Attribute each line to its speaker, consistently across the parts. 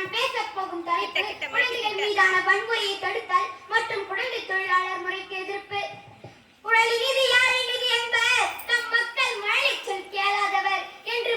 Speaker 1: நான் பேசப் போகும் தலைப்பு குழந்தைகள் மீதான வன்முறையை தடுத்தல் மற்றும் குழந்தை தொழிலாளர் முறைக்கு எதிர்ப்பு. குழலி நிதி யாரின் நிதி என்பர் தம் மக்கள் மழலைச் சொல் கேளாதவர் என்று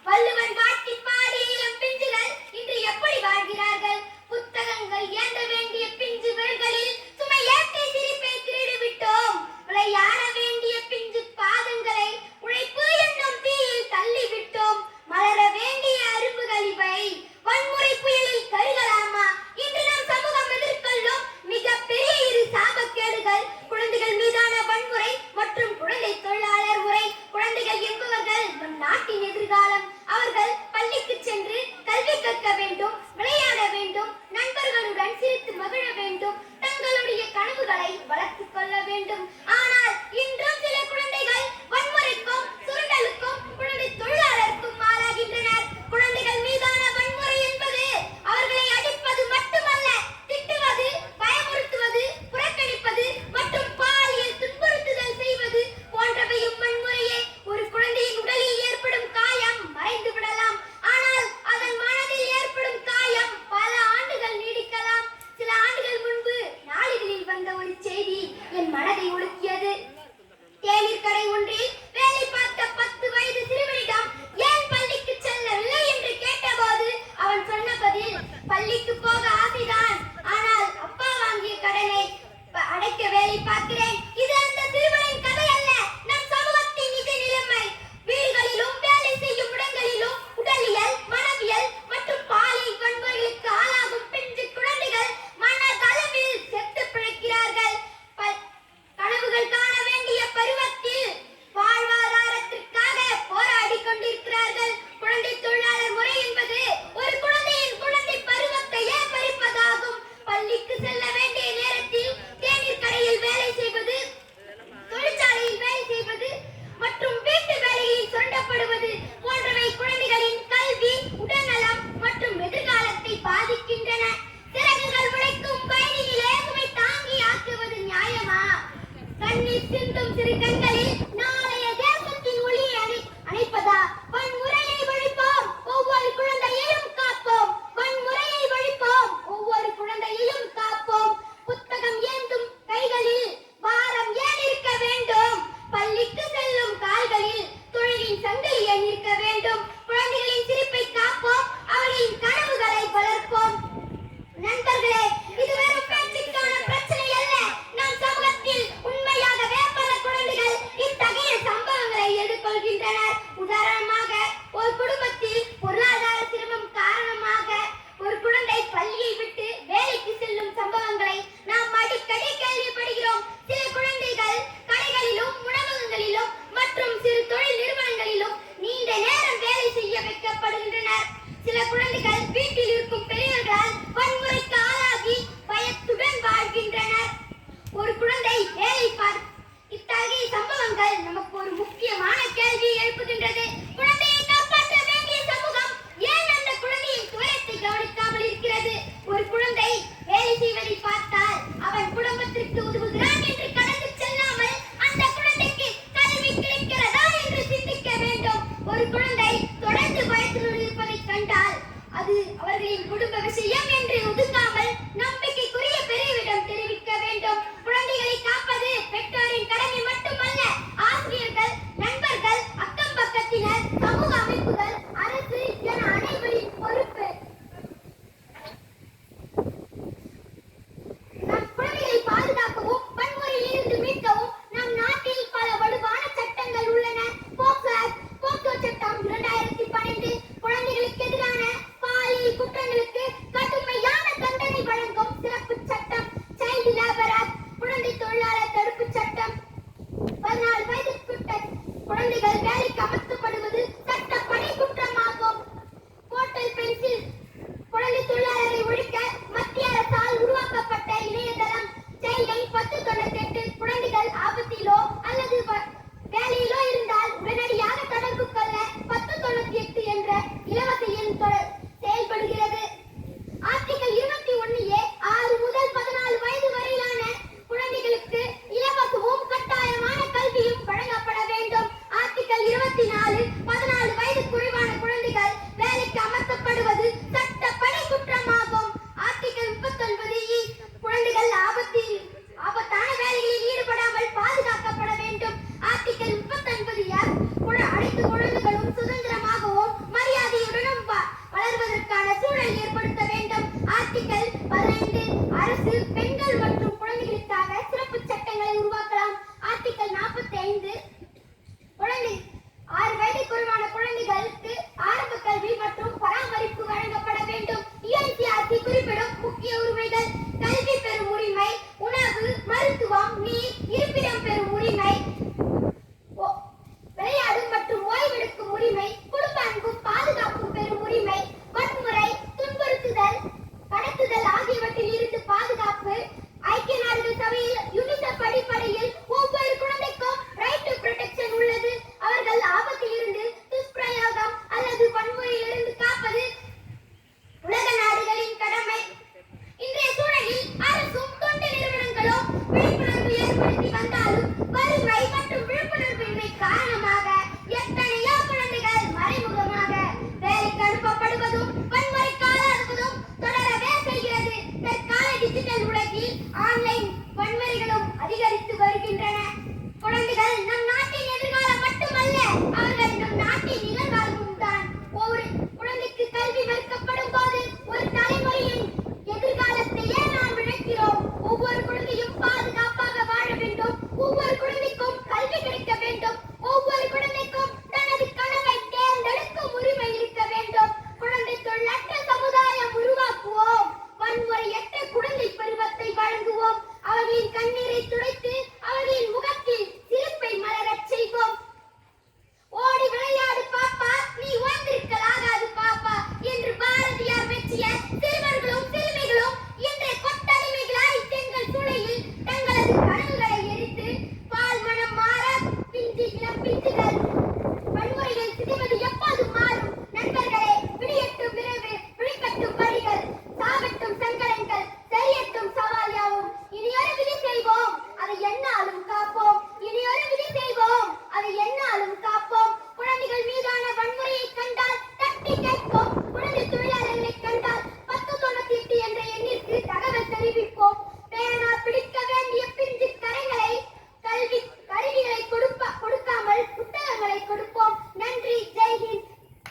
Speaker 1: வள்ளுவன் வாட்டி பாடிய இளம் பிஞ்சுகள் இன்று எப்படி வாழ்கிறார்கள்? புத்தகங்கள் ஏந்த வேண்டிய பிஞ்சு விரல்களில் சுமை ஏற்றி சிரிப்பை திருடி விட்டோம். விளையாட வேண்டிய பிஞ்சு பாதங்களை உழைப்பு என்னும் தீயில் தள்ளி விட்டோம். மலர வேண்டிய அரும்புகள் இவை வன்முறை புயலில் கருகலாமா? இன்று நம் சமூகம் எதிர்கொள்ளும் மிகப்பெரிய இரு சாபக்கேடுகள் குழந்தைகள் மீதான வன்முறை மற்றும் குழந்தை தொழிலாளர் முறை. குழந்தைகள் என்பவர்கள் நம் நாட்டின் எதிர்காலம். அவர்கள் பள்ளிக்கு சென்று கல்வி கற்க வேண்டும், விளையாட வேண்டும், நண்பர்களுடன் சிரித்து மகிழ வேண்டும், தங்களுடைய கனவுகளை வளர்த்துக் கொள்ள வேண்டும். ஆனால் இன்றும் சில குழந்தைகள் வன்முறைக்கும் சுரண்டலுக்கும் குழந்தை தொழிலாளருக்கும் ஆளாகின்றனர். குழந்தைகள் மீதான வன்முறை என்பது அவர்களை அடிப்பது மட்டுமல்ல, திட்டுவது, பயமுறுத்துவது, புறக்கணிப்பது மற்றும் பாலியல் துன்புறுத்துதல் செய்வது போன்றவையும் வன்முறையே. ஒரு குழந்தையின் உடலில் ஏற்படும் காயம் மறைந்து விடலாம், ஆனால் அதன் மனதில் ஏற்படும் காயம் பல ஆண்டுகள் நீடிக்கலாம். சில ஆண்டுகள் முன்பு நாளிதழில் வந்த ஒரு செய்தி என் மனதை உலுக்கியது. தேநீர் கடை ஒன்றில் வேலை பார்த்த 10 வயது சிறுவனிடம் ஏன் பள்ளிக்கு செல்லவில்லை என்று கேட்டபோது அவன் சொன்ன பதில், பள்ளிக்கு போக ஆசைதான், ஆனால் அப்பா வாங்கிய கடனை அடைக்க வேலை பார்க்கிறேன். இது அந்த சிறுவனின் கதை அல்ல, நம் சமூகத்தின் நிஜ நிலைமை. வீடுகளிலும் வேலை செய்யும் இடங்களிலும் உடலியல், மனவியல் மற்றும் பாலியல் வன்முறைகளுக்கு ஆளாகும் பிஞ்சு குழந்தைகள் மனதளவில் செத்து பிழைக்கிறார்கள். கனவுகள் காண வேண்டிய பருவத்தில் வாழ்வாதாரத்திற்காக போராடி கொண்டிருக்கிறார்கள். குழந்தை தொழிலாளர் முறை என்பது ஒரு குழந்தையின் குழந்தை பருவத்தையே பறிப்பதாகும். பள்ளிக்கு செல்ல வேண்டிய நேரத்தில் தேநீர் கடையில் வேலை செய்வது, தொழிற்சாலையில் வேலை செய்வது மற்றும் வீட்டு வேலையில் சுரண்டப்படுவது போன்றவை குழந்தைகளின் கல்வி, உடல்நலம் மற்றும் எதிர்காலத்தை பாதிக்கின்றன. சிறகுகள் உழைக்கும் பயணியிலே சுமை தாங்கி ஆக்குவது நியாயமா? கண்ணீர் சிந்தும் சிறு கண்களில் நாளைய தேசத்தின் ஒளியை அணைப்பதா? வன்முறையை ஒழிப்போம், ஒவ்வொரு குழந்தையையும் காப்போம். வன்முறையை ஒழிப்போம், ஒவ்வொரு குழந்தையையும் காப்போம். புத்தகம் ஏந்தும் கைகளில் பாரம் ஏன் இருக்க வேண்டும்? பள்ளிக்கு செல்லும் கால்களில் தொழிலின் சங்கிலி ஏன் இருக்க வேண்டும்? குழந்தைகளின் சிரிப்பை காப்போம், அவர்களின் கனவுகளை வளர்ப்போம். நண்பர்களே, இது வெறும் பேச்சுக்கான பிரச்சனை அல்ல. நம் சமூகத்தில் உண்மையாகவே பல குழந்தைகள் இத்தகைய சம்பவங்களை எதிர்கொள்கின்றனர். உதாரணமாக, ஒரு குடும்பத்தில் பொருளாதார சிரமம் காரணமாக ஒரு குழந்தை பள்ளியை விட்டு வேலைக்கு செல்லும் சம்பவங்களை நாம் அடிக்கடி கேள்விப்படுகிறோம். சில குழந்தைகள் கடைகளிலும், உணவகங்களிலும் மற்றும் சிறு தொழில் நிறுவனங்களிலும் நீண்ட நேரம் வேலை செய்ய வைக்கப்படுகின்றனர். சில குழந்தைகள் வீட்டில் இருக்கும் பெரியவர்களால் வன்முறைக்கு ஆளாகி பயத்துடன் வாழ்கின்றனர். ஒரு குழந்தை வேலை இத்தகைய சம்பவங்கள் நமக்கு ஒரு முக்கியமான கேள்வியை எழுப்புகின்றது. குழந்தையை காப்பாற்ற வேண்டிய சமூகம் ஏன் அந்த குழந்தையின் துயரத்தை கவனிக்காமல் இருக்கிறது? ஒரு குழந்தை வேலை செய்வதை பார்த்தால் அவன் குடும்பத்திற்கு உதவுகிறான் என்று கடந்து செல்லாமல் அந்த குழந்தைக்கு கல்வி கிடைக்கிறதா என்று சிந்திக்க வேண்டும். ஒரு குழந்தை தொடர்ந்து பயத்துடன் இருப்பதை கண்டால் அது அவர்களின் குடும்ப விஷயம் என்று ஒதுக்காமல் நம்பிக்கைக்குரிய பெரியவிடம் தெரிவிக்க வேண்டும். குழந்தைகளை காப்பது பெற்றோரின் கடமை மட்டுமல்ல, ஆசிரியர்கள், நண்பர்கள், அக்கம் பக்கத்தினர், சமூக அமைப்புகள், அரசு என அனைவரின் பொறுப்பு. நம் குழந்தைகளை பாதுகாக்கவும் வன்முறையில் இருந்து மீட்கவும் நம் நாட்டில் பல வலுவான சட்டங்கள் உள்ளன. போக்சோ சட்டம் 2012 குழந்தைகளுக்கு எதிரான பாலியல் குற்றங்களுக்கு கடுமையான அரசு பெண்